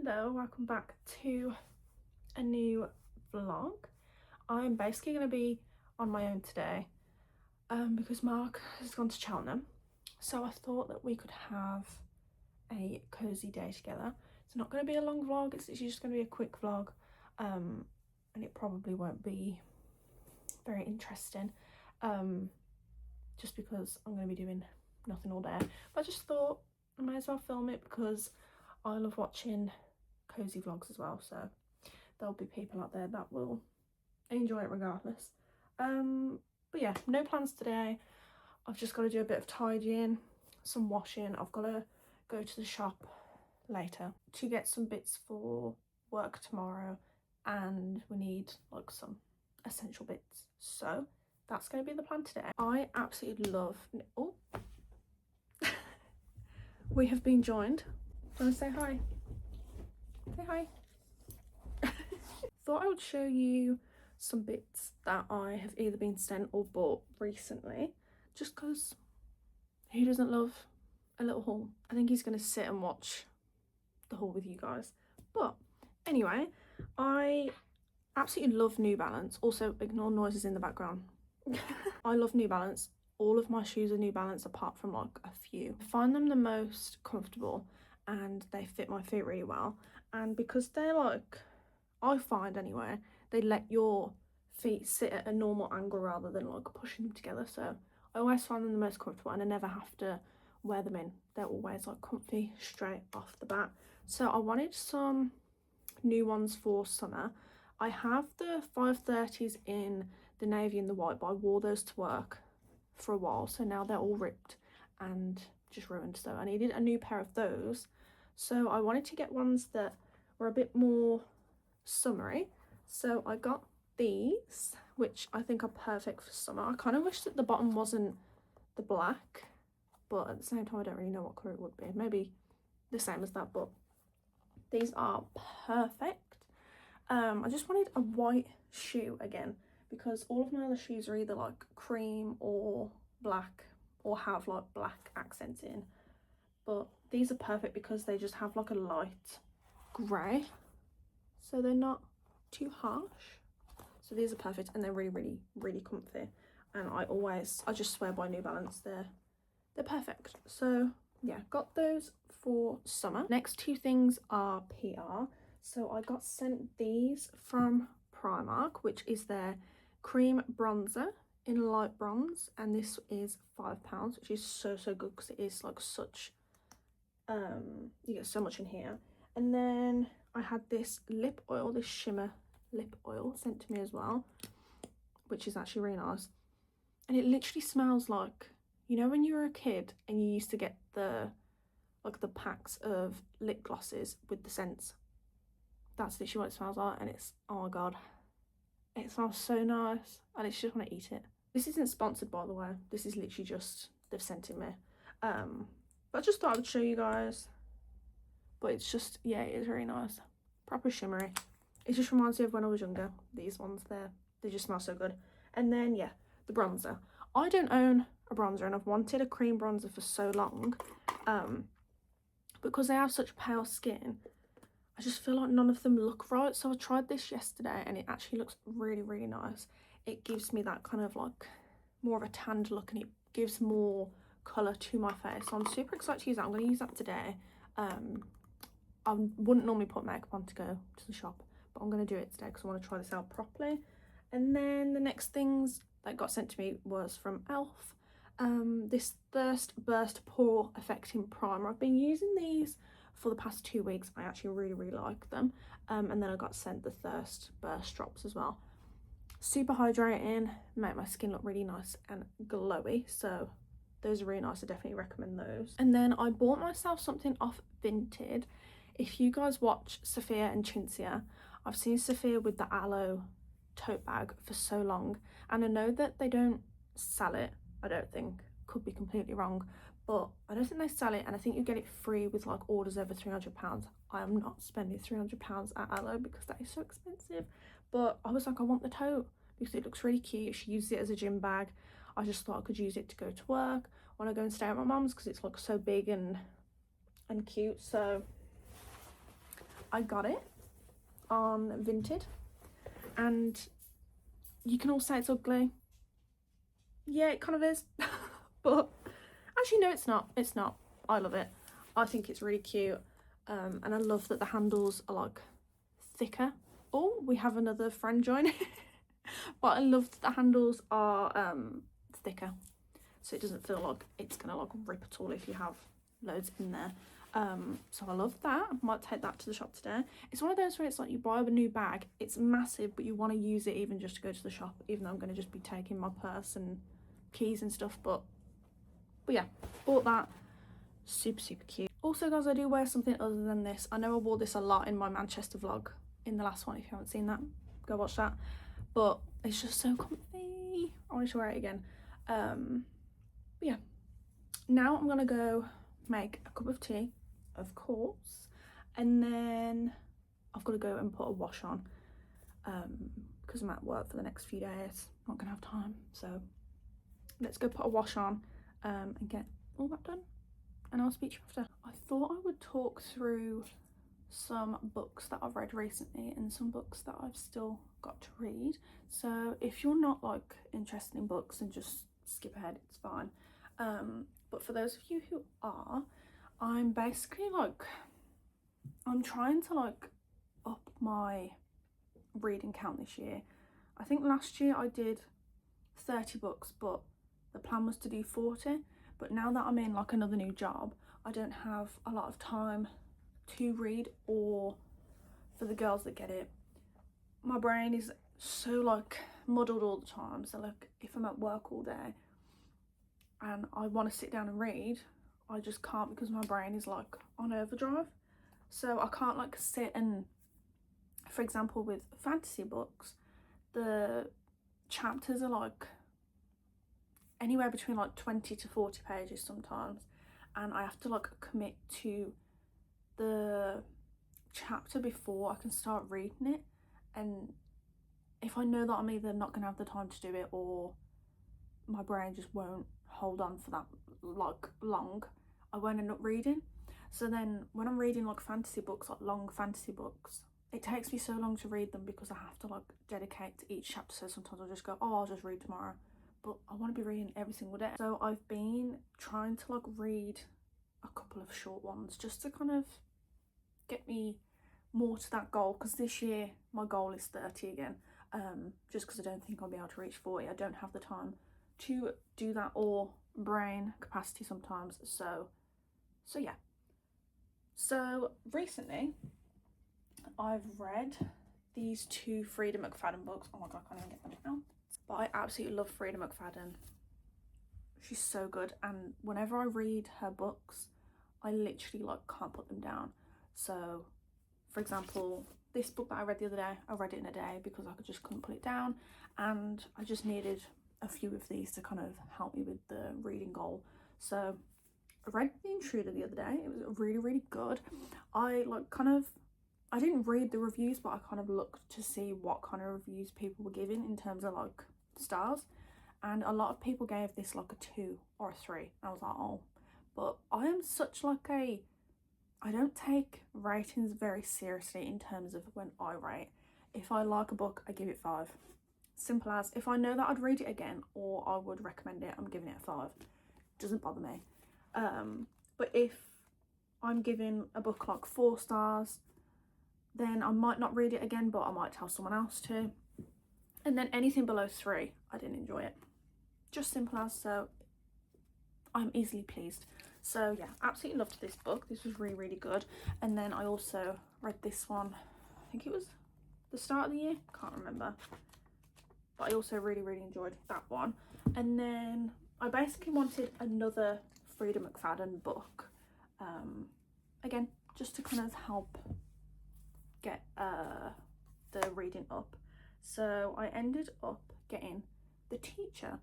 Hello, welcome back to a new vlog. I'm basically going to be on my own today because Mark has gone to Cheltenham, so I thought that we could have a cozy day together. It's not going to be a long vlog, it's literally just going to be a quick vlog, and it probably won't be very interesting just because I'm going to be doing nothing all day, but I just thought I might as well film it because I love watching cozy vlogs as well, so there'll be people out there that will enjoy it regardless. But yeah, no plans today. I've just got to do a bit of tidying, some washing. I've got to go to the shop later to get some bits for work tomorrow, and we need like some essential bits, so that's going to be the plan today. I absolutely love we have been joined. Do you want to say hi? Say hi. Thought I would show you some bits that I have either been sent or bought recently, just because who doesn't love a little haul? I think he's going to sit and watch the haul with you guys. But anyway, I absolutely love New Balance. Also, ignore noises in the background. I love New Balance. All of my shoes are New Balance apart from like a few. I find them the most comfortable and they fit my feet really well. And because they're like, I find anyway, they let your feet sit at a normal angle rather than like pushing them together. So I always find them the most comfortable and I never have to wear them in. They're always like comfy straight off the bat. So I wanted some new ones for summer. I have the 530s in the navy and the white, but I wore those to work for a while, so now they're all ripped and just ruined, so I needed a new pair of those. So I wanted to get ones that were a bit more summery, so I got these, which I think are perfect for summer. I kind of wish that the bottom wasn't the black, but at the same time I don't really know what colour it would be. Maybe the same as that, but these are perfect. I just wanted a white shoe again because all of my other shoes are either like cream or black or have like black accents in, but these are perfect because they just have like a light grey, so they're not too harsh. So these are perfect and they're really comfy, and I just swear by New Balance. They're perfect. So yeah, got those for summer. Next two things are PR. So I got sent these from Primark, which is their cream bronzer in light bronze, and this is £5, which is so good because it is like such you get so much in here. And then I had this lip oil, this shimmer lip oil sent to me as well, which is actually really nice, and it literally smells like, you know, when you were a kid and you used to get the packs of lip glosses with the scents. That's literally what it smells like, and it's, oh my god, it smells so nice. I literally just want to eat it. This isn't sponsored, by the way. This is literally just they've sent it me. But I just thought I would show you guys. But it's just, yeah, it is very nice, proper shimmery. It just reminds me of when I was younger. These ones there, they just smell so good. And then yeah, the bronzer. I don't own a bronzer, and I've wanted a cream bronzer for so long, because they have such pale skin. I just feel like none of them look right, so I tried this yesterday and it actually looks really nice. It gives me that kind of like more of a tanned look, and it gives more colour to my face, so I'm super excited to use that. I'm going to use that today. I wouldn't normally put makeup on to go to the shop, but I'm going to do it today because I want to try this out properly. And then the next things that got sent to me was from Elf. This Thirst Burst Pore Affecting Primer. I've been using these for the past 2 weeks. I actually really like them. And then I got sent the Thirst Burst drops as well. Super hydrating, make my skin look really nice and glowy, so those are really nice. I definitely recommend those. And then I bought myself something off Vinted. If you guys watch Sophia and Cinzia, I've seen Sophia with the aloe tote bag for so long, and I know that they don't sell it, I don't think, could be completely wrong, but I don't think they sell it, and I think you get it free with like orders over £300. I am not spending £300 at Aloe because that is so expensive, but I was like, I want the tote because it looks really cute. She uses it as a gym bag. I just thought I could use it to go to work when I go and stay at my mum's because it's like so big and cute. So I got it on Vinted, and you can all say it's ugly. Yeah, it kind of is. But actually no, it's not. It's not. I love it. I think it's really cute. And I love that the handles are like thicker. Oh, we have another friend joining. But I love that the handles are thicker, so it doesn't feel like it's gonna like rip at all if you have loads in there. So I love that. I might take that to the shop today. It's one of those where it's like you buy a new bag, it's massive, but you want to use it even just to go to the shop, even though I'm going to just be taking my purse and keys and stuff. But yeah, bought that. Super cute. Also guys, I do wear something other than this. I know I wore this a lot in my Manchester vlog in the last one. If you haven't seen that, go watch that. But it's just so comfy. I wanted to wear it again. But yeah, now I'm gonna go make a cup of tea, of course, and then I've got to go and put a wash on because I'm at work for the next few days. Not gonna have time, so let's go put a wash on and get all that done, and I'll speak to you after. I thought I would talk through some books that I've read recently and some books that I've still got to read. So if you're not like interested in books, then just skip ahead, it's fine. But for those of you who are, I'm basically like, I'm trying to like up my reading count this year. I think last year I did 30 books, but the plan was to do 40. But now that I'm in like another new job, I don't have a lot of time to read, or for the girls that get it, my brain is so like muddled all the time. So like if I'm at work all day and I want to sit down and read, I just can't because my brain is like on overdrive. So I can't like sit and, for example with fantasy books, the chapters are like anywhere between like 20 to 40 pages sometimes, and I have to like commit to the chapter before I can start reading it. And if I know that I'm either not gonna have the time to do it, or my brain just won't hold on for that like long, I won't end up reading. So then when I'm reading like fantasy books, like long fantasy books, it takes me so long to read them because I have to like dedicate to each chapter. So sometimes I'll just go, oh, I'll just read tomorrow, but I want to be reading every single day. So I've been trying to like read a couple of short ones just to kind of get me more to that goal, because this year my goal is 30 again, just because I don't think I'll be able to reach 40. I don't have the time to do that, or brain capacity sometimes. So yeah. So recently I've read these two Frida McFadden books. Oh my god, I can't even get them out. But I absolutely love Frida McFadden. She's so good, and whenever I read her books, I literally like can't put them down. So for example, this book that I read the other day, I read it in a day because I just couldn't put it down, and I just needed a few of these to kind of help me with the reading goal. So I read The Intruder the other day. It was really good. I didn't read the reviews, but I kind of looked to see what kind of reviews people were giving in terms of like stars, and a lot of people gave this like a 2 or a 3. I was like, oh, but I am such like a, I don't take ratings very seriously in terms of when I rate. If I like a book, I give it 5. Simple as. If I know that I'd read it again or I would recommend it, I'm giving it a 5. Doesn't bother me. But if I'm giving a book like 4 stars, then I might not read it again, but I might tell someone else to. And then anything below 3, I didn't enjoy it. Just simple as. So I'm easily pleased. So yeah, absolutely loved this book. This was really good. And then I also read this one, I think it was the start of the year, can't remember, but I also really enjoyed that one. And then I basically wanted another Frida McFadden book, again just to kind of help get the reading up. So I ended up getting The Teacher,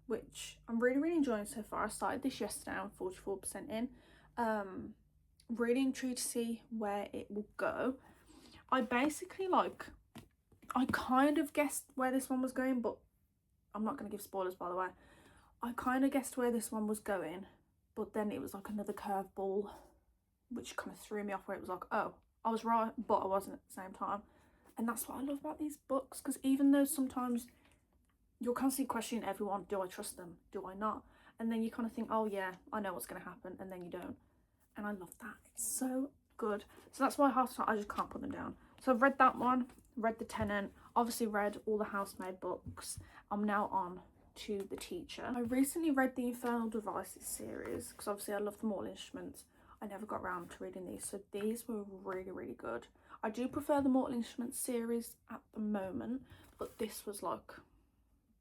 which I'm really enjoying so far. I started this yesterday, I'm 44% in. Really intrigued to see where it will go. I basically like, I kind of guessed where this one was going, but I'm not going to give spoilers, by the way. I kind of guessed where this one was going, but then it was like another curveball, which kind of threw me off, where it was like, oh, I was right, but I wasn't at the same time. And that's what I love about these books, because even though sometimes you're constantly questioning everyone, do I trust them? Do I not? And then you kind of think, oh yeah, I know what's going to happen, and then you don't. And I love that. It's so good. So that's why half the time I just can't put them down. So I've read that one, read The Tenant, obviously read all the Housemaid books. I'm now on to The Teacher. I recently read the Infernal Devices series, because obviously I love the Mortal Instruments. I never got around to reading these, so these were really, really good. I do prefer the Mortal Instruments series at the moment, but this was like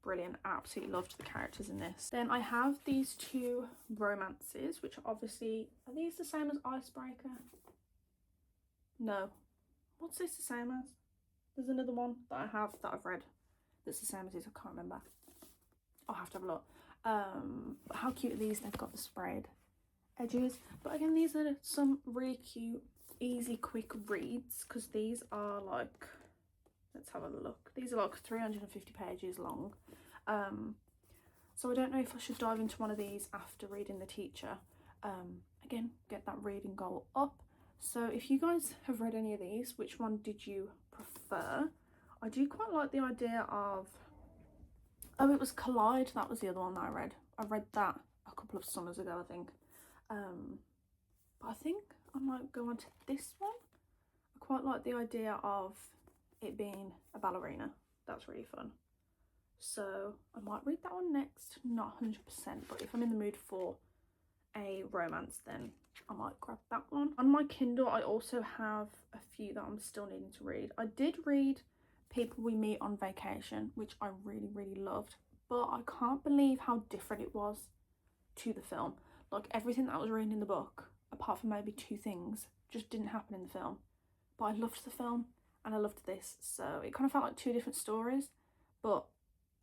brilliant. I absolutely loved the characters in this. Then I have these two romances, which obviously, are these the same as Icebreaker? No. What's this the same as? There's another one that I have that I've read that's the same as this. I can't remember. I'll have to have a look. But how cute are these? They've got the sprayed edges. But again, these are some really cute, easy, quick reads, because these are like, let's have a look. These are like 350 pages long. So I don't know if I should dive into one of these after reading The Teacher. Again, get that reading goal up. So if you guys have read any of these, which one did you prefer? I do quite like the idea of, oh, it was Collide, that was the other one that I read. I read that a couple of summers ago, I think. But I think I might go on to this one. I quite like the idea of it being a ballerina. That's really fun. So I might read that one next. Not 100%, but if I'm in the mood for a romance, then I might grab that one. On my Kindle, I also have a few that I'm still needing to read. I did read People We Meet on Vacation, which I really, really loved, but I can't believe how different it was to the film. Like, everything that I was reading in the book, apart from maybe two things, just didn't happen in the film. But I loved the film and I loved this, so it kind of felt like two different stories. But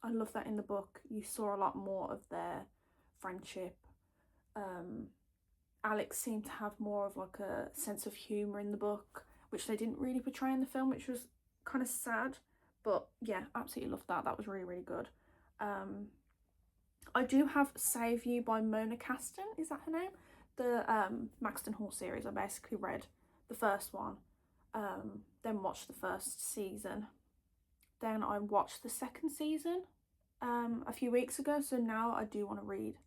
I love that in the book you saw a lot more of their friendship. Alex seemed to have more of like a sense of humour in the book, which they didn't really portray in the film, which was kind of sad. But yeah, absolutely loved that. That was really, really good. I do have Save You by Mona Caston, is that her name? The Maxton Hall series. I basically read the first one, then watched the first season. Then I watched the second season a few weeks ago, so now I do want to read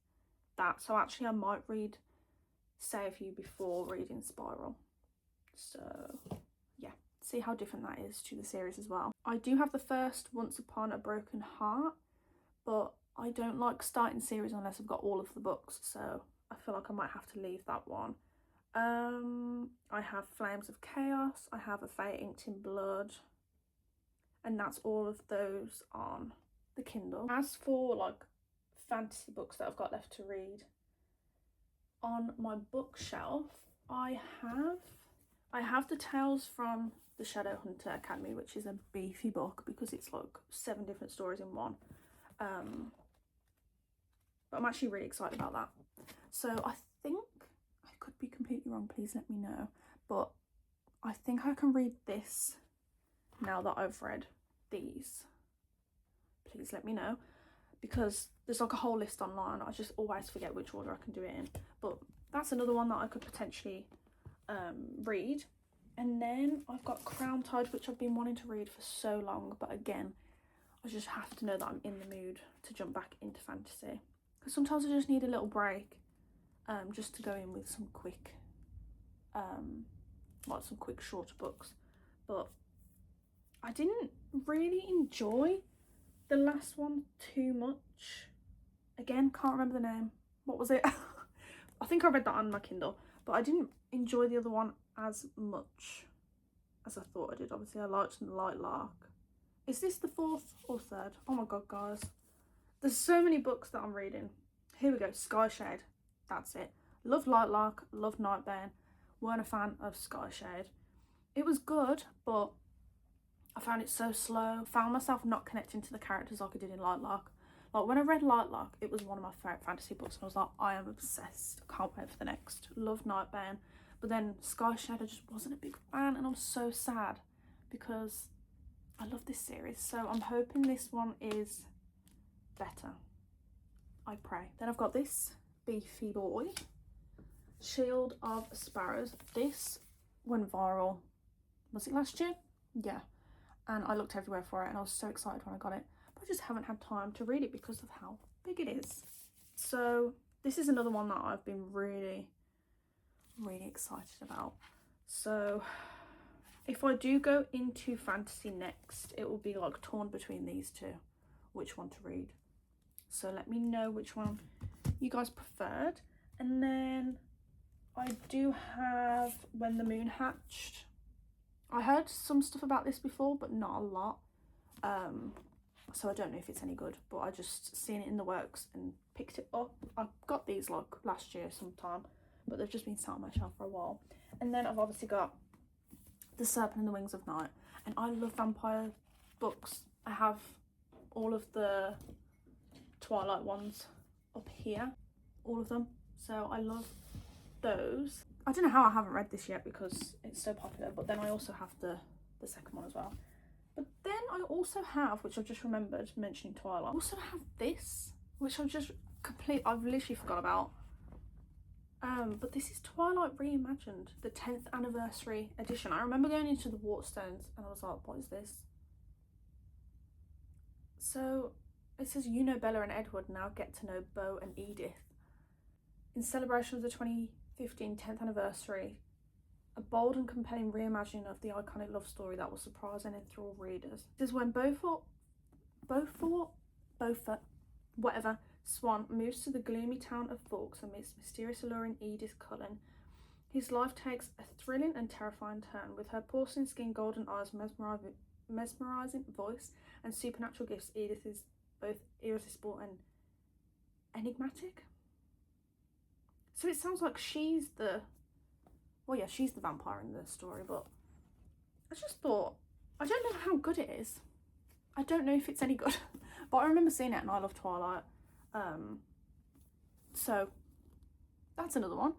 that. So actually I might read Save You before reading Spiral. So yeah, see how different that is to the series as well. I do have the first Once Upon a Broken Heart, but I don't like starting series unless I've got all of the books, so I feel like I might have to leave that one. I have Flames of Chaos, I have A Fate Inked in Blood, and that's all of those on the Kindle. As for like fantasy books that I've got left to read, on my bookshelf I have the Tales from the Shadowhunter Academy, which is a beefy book because it's like 7 different stories in one. But I'm actually really excited about that. So I think, I could be completely wrong, please let me know, but I think I can read this now that I've read these. Please let me know, because there's like a whole list online. I just always forget which order I can do it in, but that's another one that I could potentially read. And then I've got Crown Tide, which I've been wanting to read for so long, but again, I just have to know that I'm in the mood to jump back into fantasy, because sometimes I just need a little break, just to go in with some quick some quick shorter books. But I didn't really enjoy the last one too much. Again, can't remember the name. What was it? I think I read that on my Kindle, but I didn't enjoy the other one as much as I thought I did. Obviously I liked Light Lark. Is this the 4th or 3rd? Oh my god, guys, there's so many books that I'm reading. Here we go. Sky Shade, that's it. Love Light Lark, love Nightbane. Weren't a fan of Sky Shade. It was good, but I found it so slow. Found myself not connecting to the characters like I did in Light Lark. Like, when I read Light Lark, it was one of my favourite fantasy books, and I was like, I am obsessed. I can't wait for the next. Love Nightbane. But then Sky Shade, I just wasn't a big fan, and I'm so sad because I love this series. So I'm hoping this one is better. I pray. Then I've got this beefy boy, Shield of Sparrows. This went viral was it last year? Yeah. And I looked everywhere for it and I was so excited when I got it. But I just haven't had time to read it because of how big it is. So this is another one that I've been really excited about. So if I do go into fantasy next, it will be like torn between these two, which one to read. So let me know which one you guys preferred. And then I do have When the Moon Hatched. I heard some stuff about this before, but not a lot. So I don't know if it's any good, but I just seen it in the works and picked it up. I got these like last year sometime, but they've just been sat on my shelf for a while. And then I've obviously got The Serpent and the Wings of Night, and I love vampire books. I have all of the Twilight ones up here, all of them, so I love those. I don't know how I haven't read this yet because it's so popular, but then I also have the second one as well. But then I also have, which I've just remembered mentioning Twilight, I also have this, which I've literally forgot about. But this is Twilight Reimagined, the 10th anniversary edition. I remember going into the Waterstones and I was like, what is this? So it says, you know Bella and Edward, now get to know Beau and Edith. In celebration of the 2015 10th anniversary, a bold and compelling reimagining of the iconic love story that will surprise and enthrall readers. This is when Beaufort, whatever, Swan moves to the gloomy town of Forks amidst mysterious alluring Edith Cullen. His life takes a thrilling and terrifying turn. With her porcelain skin, golden eyes, mesmerising voice and supernatural gifts, Edith is both irresistible and enigmatic. So it sounds like she's the vampire in the story, but I just thought, I don't know how good it is. I don't know if it's any good, but I remember seeing it and I love Twilight. So that's another one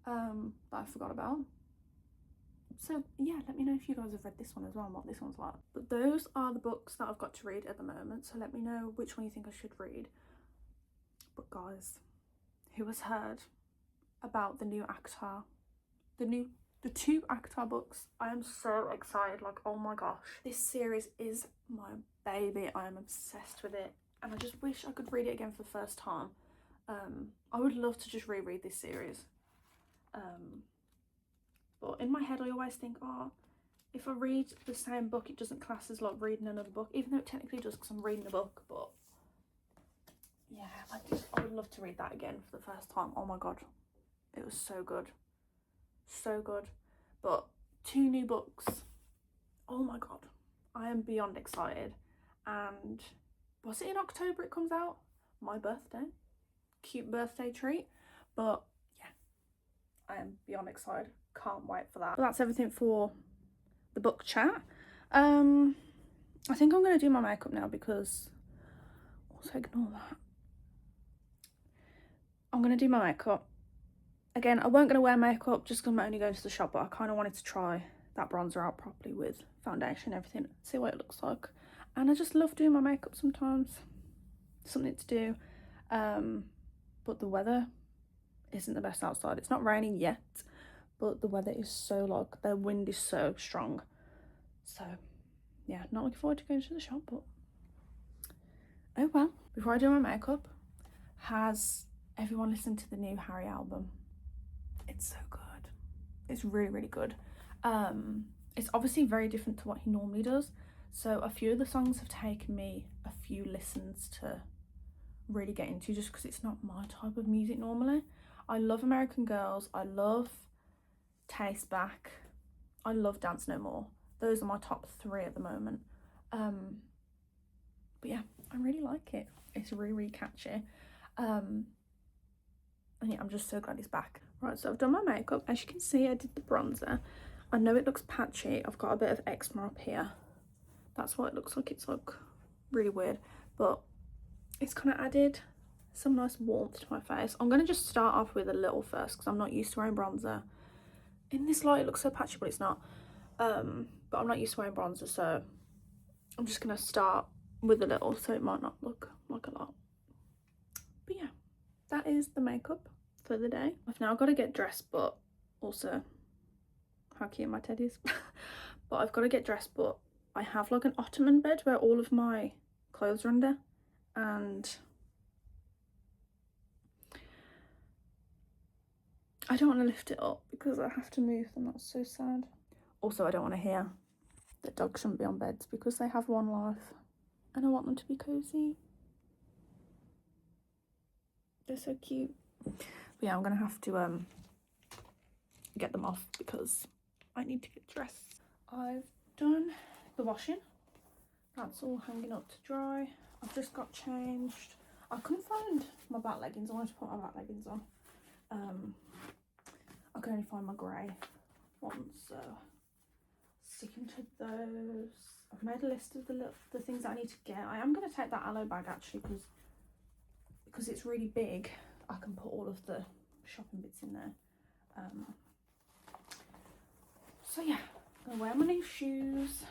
that I forgot about. So yeah, let me know if you guys have read this one as well and what this one's like. But those are the books that I've got to read at the moment, so let me know which one you think I should read. But guys, who has heard about the new ACOTAR, the two ACOTAR books? I am so excited, like, oh my gosh, this series is my baby. I am obsessed with it and I just wish I could read it again for the first time. I would love to just reread this series, but in my head I always think, oh, if I read the same book it doesn't class as like reading another book, even though it technically does because I'm reading a book. But yeah, I would love to read that again for the first time. Oh my god, it was so good, so good. But 2 new books, oh my god, I am beyond excited. And was it in October it comes out? My birthday, cute birthday treat. But yeah, I am beyond excited, can't wait for that. But that's everything for the book chat. I think I'm going to do my makeup now because, also ignore that, I'm going to do my makeup. Again, I weren't going to wear makeup just because I'm only going to the shop, but I kind of wanted to try that bronzer out properly with foundation and everything, see what it looks like. And I just love doing my makeup sometimes, something to do. But the weather isn't the best outside. It's not raining yet, but the weather is so, like, the wind is so strong. So yeah, not looking forward to going to the shop, but oh well. Before I do my makeup, has everyone listened to the new Harry album? It's so good. It's really good. It's obviously very different to what he normally does, so a few of the songs have taken me a few listens to really get into, just because it's not my type of music normally. I love American Girls, I love Taste Back, I love Dance No More. Those are my top 3 at the moment. But yeah, I really like it. It's really catchy. And yeah, I'm just so glad it's back. Right, so I've done my makeup. As you can see, I did the bronzer. I know it looks patchy. I've got a bit of eczema up here. That's what it looks like. It's like really weird, but it's kind of added some nice warmth to my face. I'm going to just start off with a little first because I'm not used to wearing bronzer. In this light it looks so patchy, but it's not. But I'm not used to wearing bronzer, so I'm just going to start with a little, so it might not look like a lot. But yeah, that is the makeup for the day. I've now got to get dressed, but also how cute my teddy is. but I've got to get dressed. But I have like an ottoman bed where all of my clothes are under, and I don't want to lift it up because I have to move them. That's so sad. Also, I don't want to hear that dogs shouldn't be on beds because they have one life and I want them to be cozy. They're so cute. But yeah, I'm gonna have to get them off because I need to get dressed. I've done the washing. That's all hanging up to dry. I've just got changed. I couldn't find my back leggings. I wanted to put my back leggings on. I could only find my grey ones, so sticking to those. I've made a list of the things that I need to get. I am going to take that aloe bag actually because it's really big. I can put all of the shopping bits in there. So yeah, I'm gonna wear my new shoes.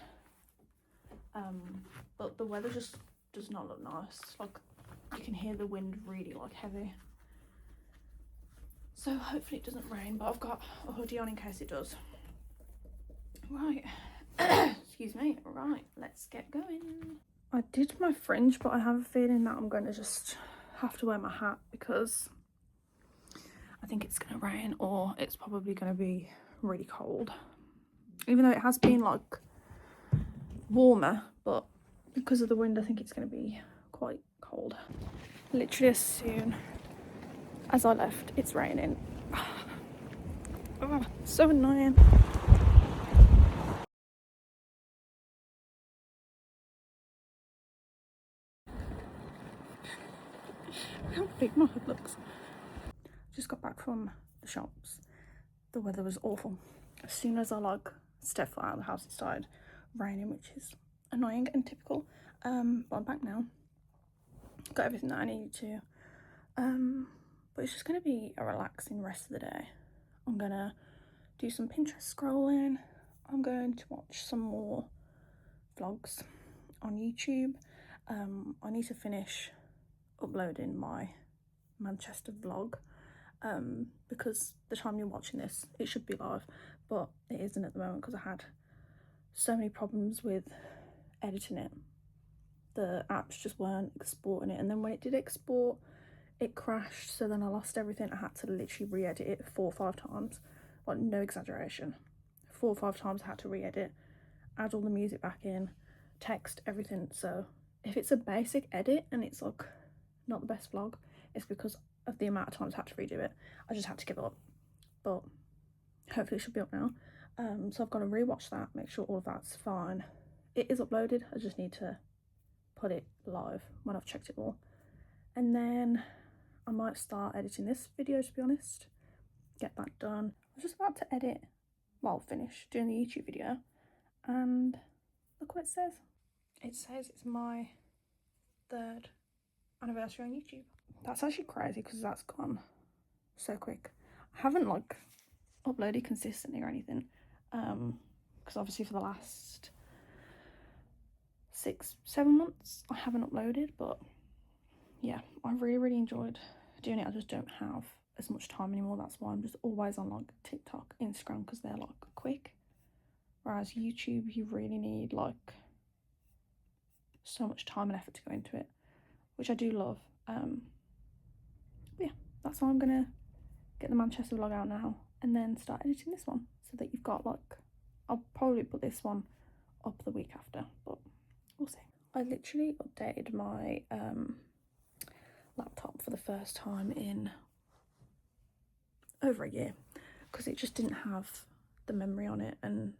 But the weather just does not look nice. Like you can hear the wind really like heavy. So hopefully it doesn't rain, but I've got a hoodie on in case it does. Right, excuse me. Right, let's get going. I did my fringe, but I have a feeling that I'm going to just have to wear my hat because I think it's going to rain or it's probably going to be really cold. Even though it has been like warmer, but because of the wind I think it's going to be quite cold. Literally as soon as I left it's raining. Oh, so annoying. How big my hood looks. Just got back from the shops. The weather was awful. As soon as I like stepped foot out of the house it started raining, which is annoying and typical. But I'm back now. Got everything that I needed to. But it's just gonna be a relaxing rest of the day. I'm gonna do some Pinterest scrolling. I'm going to watch some more vlogs on YouTube. I need to finish uploading my Manchester vlog because the time you're watching this it should be live, but it isn't at the moment because I had so many problems with editing it. The apps just weren't exporting it, and then when it did export it crashed, so then I lost everything. I had to literally re-edit it 4 or 5 times, like no exaggeration. 4 or 5 times I had to re-edit, add all the music back in, text, everything. So if it's a basic edit and it's like not the best vlog, it's because of the amount of times I had to redo it. I just had to give up, but hopefully it should be up now. So I've got to rewatch that, make sure all of that's fine. It is uploaded, I just need to put it live when I've checked it all, and then I might start editing this video, to be honest. Get that done. I was just about to edit, well, finish doing the YouTube video, and look what it says. It says it's my 3rd anniversary on YouTube. That's actually crazy because that's gone so quick. I haven't like uploaded consistently or anything, because obviously for the last 6-7 months I haven't uploaded, but yeah, I really enjoyed doing it. I just don't have as much time anymore. That's why I'm just always on like TikTok, Instagram, because they're like quick, whereas YouTube you really need like so much time and effort to go into it, which I do love. But yeah, that's why I'm gonna get the Manchester vlog out now and then start editing this one, so that you've got like, I'll probably put this one up the week after, but we'll see. I literally updated my laptop for the first time in over a year because it just didn't have the memory on it, and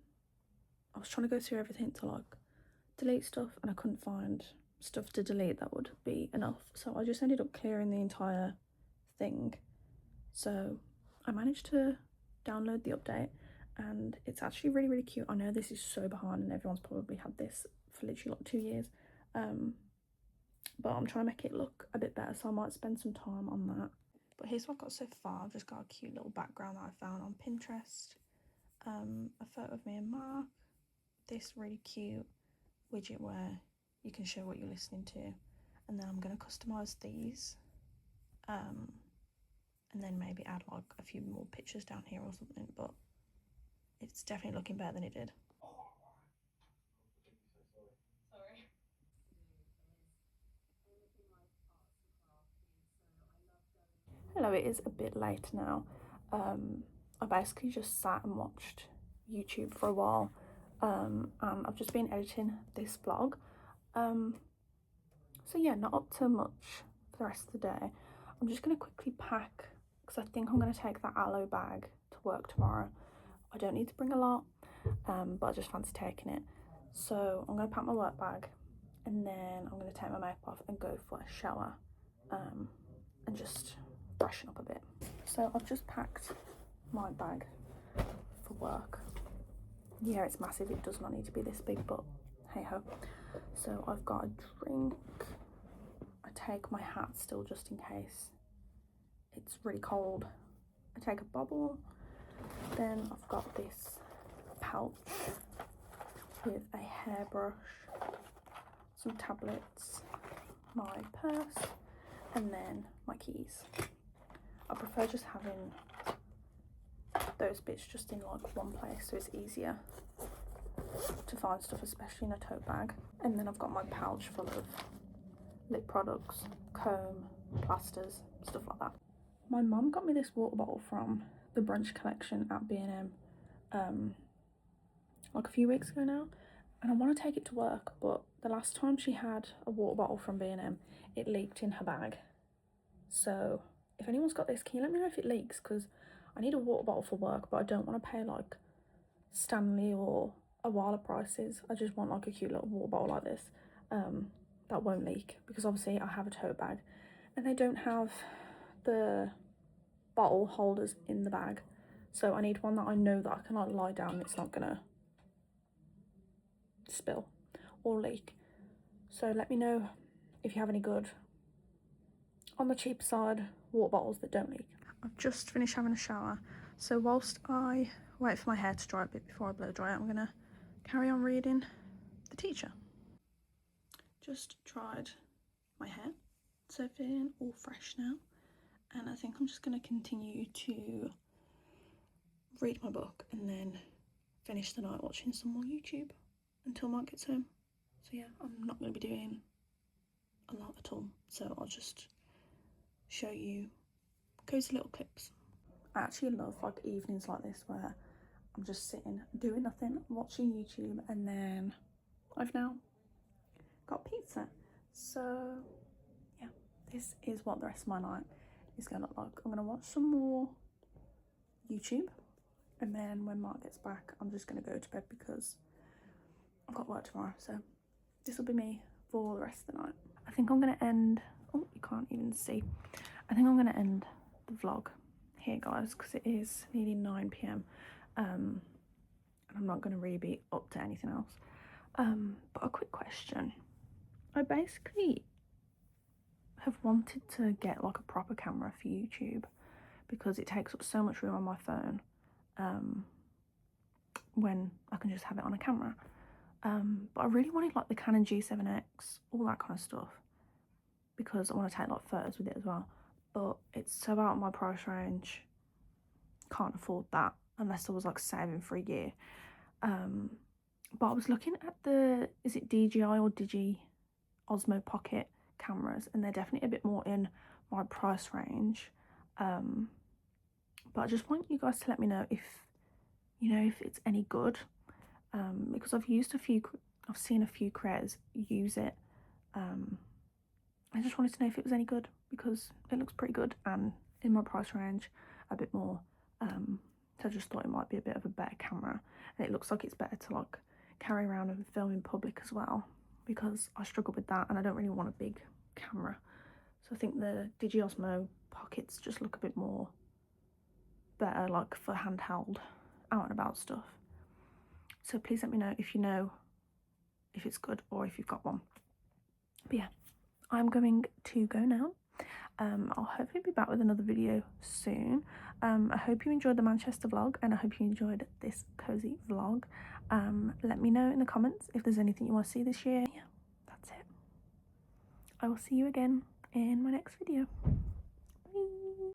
I was trying to go through everything to like delete stuff and I couldn't find stuff to delete that would be enough, so I just ended up clearing the entire thing. So I managed to download the update and it's actually really cute. I know this is so behind and everyone's probably had this for literally like 2 years, but I'm trying to make it look a bit better, so I might spend some time on that. But here's what I've got so far. I've just got a cute little background that I found on Pinterest, a photo of me and Mark, this really cute widget where you can show what you're listening to, and then I'm going to customise these, and then maybe add like a few more pictures down here or something, but it's definitely looking better than it did. hello, it is a bit late now. I basically just sat and watched YouTube for a while, and I've just been editing this vlog. So yeah, not up to much for the rest of the day. I'm just going to quickly pack, because I think I'm going to take that aloe bag to work tomorrow. I don't need to bring a lot, but I just fancy taking it. So I'm going to pack my work bag, and then I'm going to take my makeup off and go for a shower, and just freshen up a bit. So I've just packed my bag for work. Yeah, it's massive. It does not need to be this big, but hey ho. So I've got a drink. I take my hat still just in case it's really cold. I take a bubble. Then I've got this pouch with a hairbrush, some tablets, my purse, and then my keys. I prefer just having those bits just in like one place so it's easier to find stuff, especially in a tote bag. And then I've got my pouch full of lip products, comb, plasters, stuff like that. My mum got me this water bottle from the brunch collection at B&M like a few weeks ago now, and I want to take it to work, but the last time she had a water bottle from B&M, it leaked in her bag. So if anyone's got this, can you let me know if it leaks, because I need a water bottle for work, but I don't want to pay like Stanley or a Wala prices. I just want like a cute little water bottle like this that won't leak, because obviously I have a tote bag and they don't have the bottle holders in the bag, so I need one that I know that I can like lie down and it's not gonna spill or leak. So let me know if you have any good, on the cheap side, water bottles that don't leak. I've just finished having a shower, so whilst I wait for my hair to dry a bit before I blow dry it, I'm gonna carry on reading The Teacher. Just dried my hair, so feeling all fresh now, and I think I'm just gonna continue to read my book and then finish the night watching some more YouTube until Mark gets home. So yeah, I'm not going to be doing a lot at all, so I'll just show you cozy little clips. I actually love like evenings like this where I'm just sitting doing nothing, watching YouTube, and then I've now got pizza. So yeah, this is what the rest of my night is going to look like. I'm going to watch some more YouTube, and then when Mark gets back, I'm just going to go to bed because I've got work tomorrow. So this will be me for the rest of the night. I think I'm going to end, oh, you can't even see. I think I'm going to end the vlog here, guys, because it is nearly 9 p.m. And I'm not going to really be up to anything else. But a quick question. I basically have wanted to get like a proper camera for YouTube because it takes up so much room on my phone when I can just have it on a camera. But I really wanted like the Canon G7X, all that kind of stuff, because I want to take like photos with it as well. But it's so out of my price range, can't afford that unless I was like saving for a year. But I was looking at the, is it DJI or Digi Osmo Pocket cameras, and they're definitely a bit more in my price range. But I just want you guys to let me know if, you know, if it's any good. Because I've seen a few creators use it. I just wanted to know if it was any good because it looks pretty good and in my price range a bit more. So I just thought it might be a bit of a better camera, and it looks like it's better to like carry around and film in public as well, because I struggle with that and I don't really want a big camera. So I think the Digi Osmo Pockets just look a bit more better like for handheld out and about stuff. So please let me know if you know if it's good or if you've got one. But yeah, I'm going to go now. I'll hopefully be back with another video soon. I hope you enjoyed the Manchester vlog, and I hope you enjoyed this cozy vlog. Let me know in the comments if there's anything you want to see this year. Yeah, that's it. I will see you again in my next video.